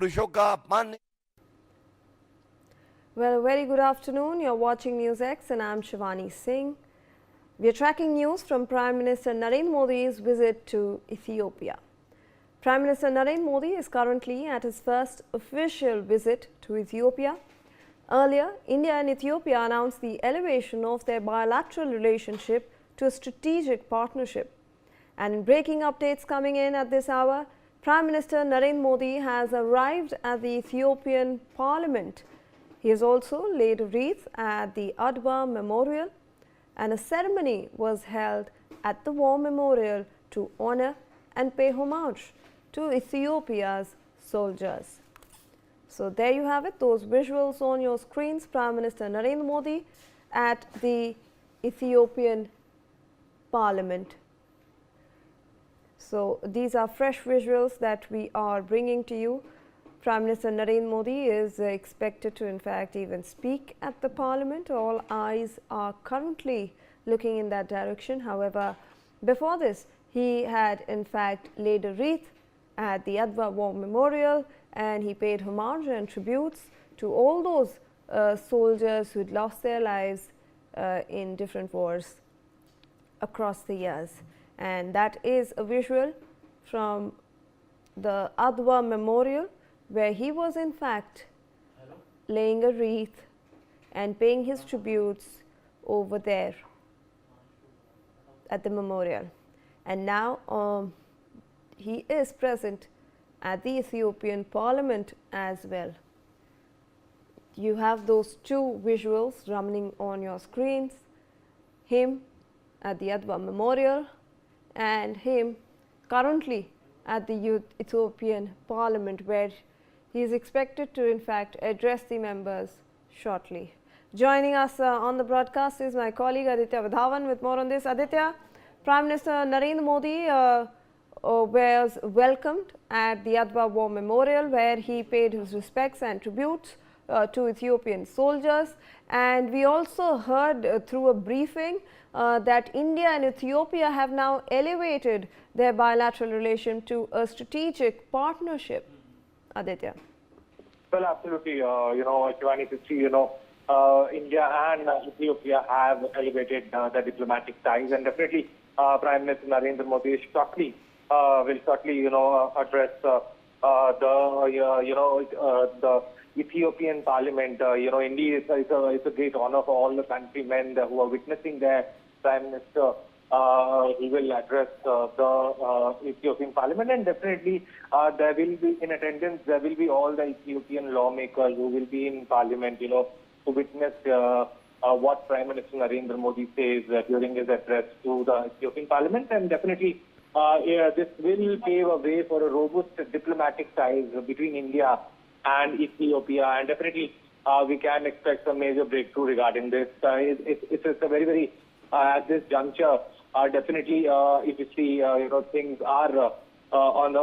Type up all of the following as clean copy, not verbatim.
पुरुषों का अपमान। Well, a very good afternoon. You're watching News X and I'm Shivani Singh. We are tracking news from Prime Minister Narendra Modi's visit to Ethiopia. Prime Minister Narendra Modi is currently at his first official visit to Ethiopia. Earlier, India and Ethiopia announced the elevation of their bilateral relationship to a strategic partnership. And in breaking updates coming in at this hour, Prime Minister Narendra Modi has arrived at the Ethiopian Parliament. He has also laid a wreath at the Adwa Memorial, and a ceremony was held at the War Memorial to honor and pay homage to Ethiopia's soldiers. So there you have it, those visuals on your screens. Prime Minister Narendra Modi at the Ethiopian Parliament. So these are fresh visuals that we are bringing to you. Prime Minister Narendra Modi is expected to in fact even speak at the Parliament. All eyes are currently looking in that direction. However, before this, he had in fact laid a wreath at the Adwa War Memorial, and he paid homage and tributes to all those soldiers who'd lost their lives in different wars across the years. And that is a visual from the Adwa Memorial, where he was in fact laying a wreath and paying his tributes over there at the memorial. And now he is present at the Ethiopian Parliament as well. You have those two visuals running on your screens, him at the Adwa Memorial and him currently at the Ethiopian Parliament, where he is expected to in fact address the members shortly. Joining us on the broadcast is my colleague Aditya Vadhavan with more on this. Aditya, Prime Minister Narendra Modi was welcomed at the Adwa War Memorial, where he paid his respects and tributes to Ethiopian soldiers. And we also heard through a briefing that India and Ethiopia have now elevated their bilateral relation to a strategic partnership. Aditya. Well, absolutely. Shivani, to see, India and Ethiopia have elevated the diplomatic ties, and definitely Prime Minister Narendra Modi will shortly, address the Ethiopian Parliament. Indeed, it's a great honor for all the countrymen who are witnessing their Prime Minister. He will address the Ethiopian Parliament, and definitely there will be in attendance. There will be all the Ethiopian lawmakers who will be in Parliament. To witness what Prime Minister Narendra Modi says during his address to the Ethiopian Parliament, and definitely this will pave a way for a robust diplomatic ties between India and Ethiopia, and definitely we can expect some major breakthrough regarding this. It's a very at this juncture. Definitely, if you see, things are on the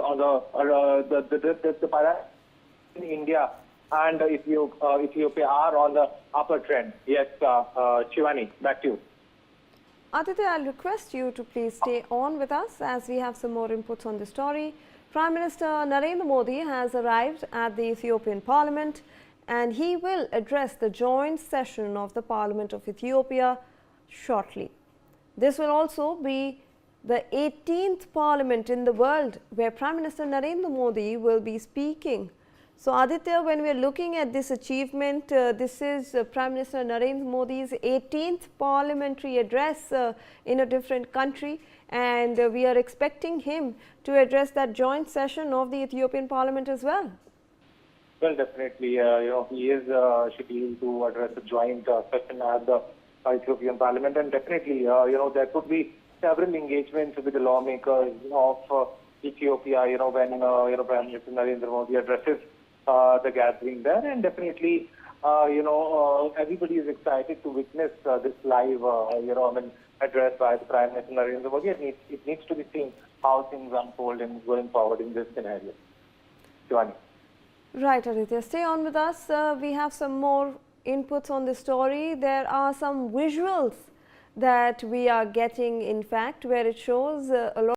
in India and Ethiopia are on the upper trend. Yes, Shivani, back to you. Aditya, I'll request you to please stay on with us as we have some more inputs on the story. Prime Minister Narendra Modi has arrived at the Ethiopian Parliament, and he will address the joint session of the Parliament of Ethiopia shortly. This will also be the 18th Parliament in the world where Prime Minister Narendra Modi will be speaking. So Aditya, when we are looking at this achievement, this is Prime Minister Narendra Modi's 18th parliamentary address in a different country, and we are expecting him to address that joint session of the Ethiopian Parliament as well. Well, definitely, he is scheduled to address a joint session at the Ethiopian Parliament, and definitely, there could be several engagements with the lawmakers of Ethiopia, when Prime Minister Narendra Modi addresses the gathering there, and definitely, everybody is excited to witness this live, address by the Prime Minister Narendra Modi. It needs to be seen how things unfold and going forward in this scenario. Shivani. Right, Aditya. Stay on with us. We have some more inputs on the story. There are some visuals that we are getting, in fact, where it shows a lot